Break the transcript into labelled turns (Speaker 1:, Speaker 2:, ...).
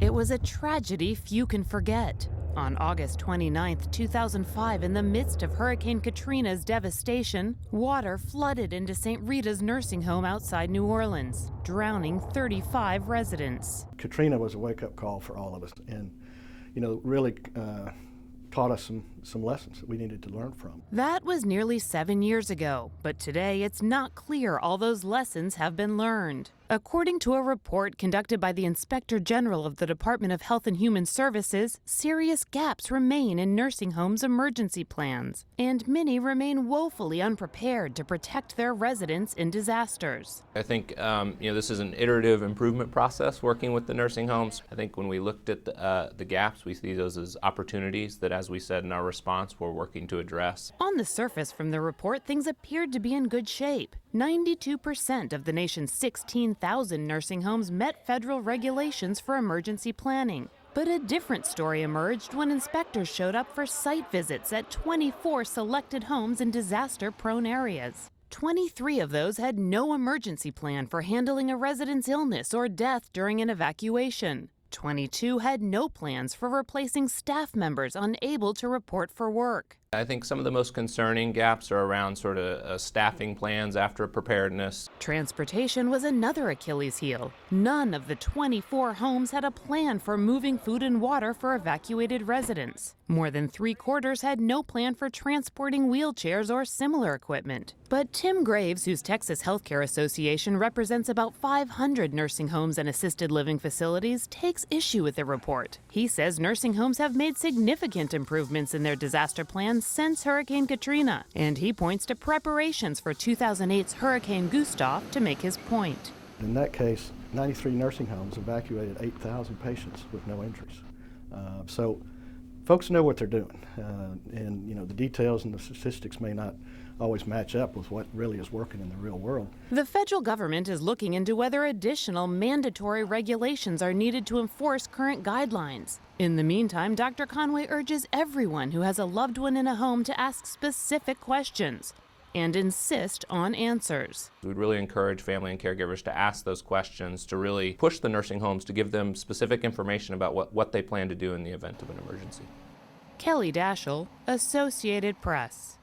Speaker 1: It was a tragedy few can forget. On August 29, 2005, in the midst of Hurricane Katrina's devastation, water flooded into St. Rita's nursing home outside New Orleans, drowning 35 residents.
Speaker 2: Katrina was a wake-up call for all of us, and really taught us some lessons that we needed to learn from.
Speaker 1: That was nearly 7 years ago, but today it's not clear all those lessons have been learned. According to a report conducted by the Inspector General of the Department of Health and Human Services, serious gaps remain in nursing homes' emergency plans, and many remain woefully unprepared to protect their residents in disasters.
Speaker 3: I think this is an iterative improvement process working with the nursing homes. I think when we looked at the gaps, we see those as opportunities that, as we said in our response, we're working to address.
Speaker 1: On the surface from the report, things appeared to be in good shape. 92% of the nation's 16,000 nursing homes met federal regulations for emergency planning. But a different story emerged when inspectors showed up for site visits at 24 selected homes in disaster-prone areas. 23 of those had no emergency plan for handling a resident's illness or death during an evacuation. 22 had no plans for replacing staff members unable to report for work.
Speaker 3: I think some of the most concerning gaps are around sort of staffing plans after preparedness.
Speaker 1: Transportation was another Achilles heel. None of the 24 homes had a plan for moving food and water for evacuated residents. More than 3/4 had no plan for transporting wheelchairs or similar equipment. But Tim Graves, whose Texas Healthcare Association represents about 500 nursing homes and assisted living facilities, takes issue with the report. He says nursing homes have made significant improvements in their disaster plans since Hurricane Katrina, and he points to preparations for 2008's Hurricane Gustav to make his point.
Speaker 2: In that case, 93 nursing homes evacuated 8,000 patients with no injuries. So folks know what they're doing, and the details and the statistics may not always match up with what really is working in the real world.
Speaker 1: The federal government is looking into whether additional mandatory regulations are needed to enforce current guidelines. In the meantime, Dr. Conway urges everyone who has a loved one in a home to ask specific questions and insist on answers.
Speaker 3: We'd really encourage family and caregivers to ask those questions, to really push the nursing homes to give them specific information about what they plan to do in the event of an emergency.
Speaker 1: Kelly Daschle, Associated Press.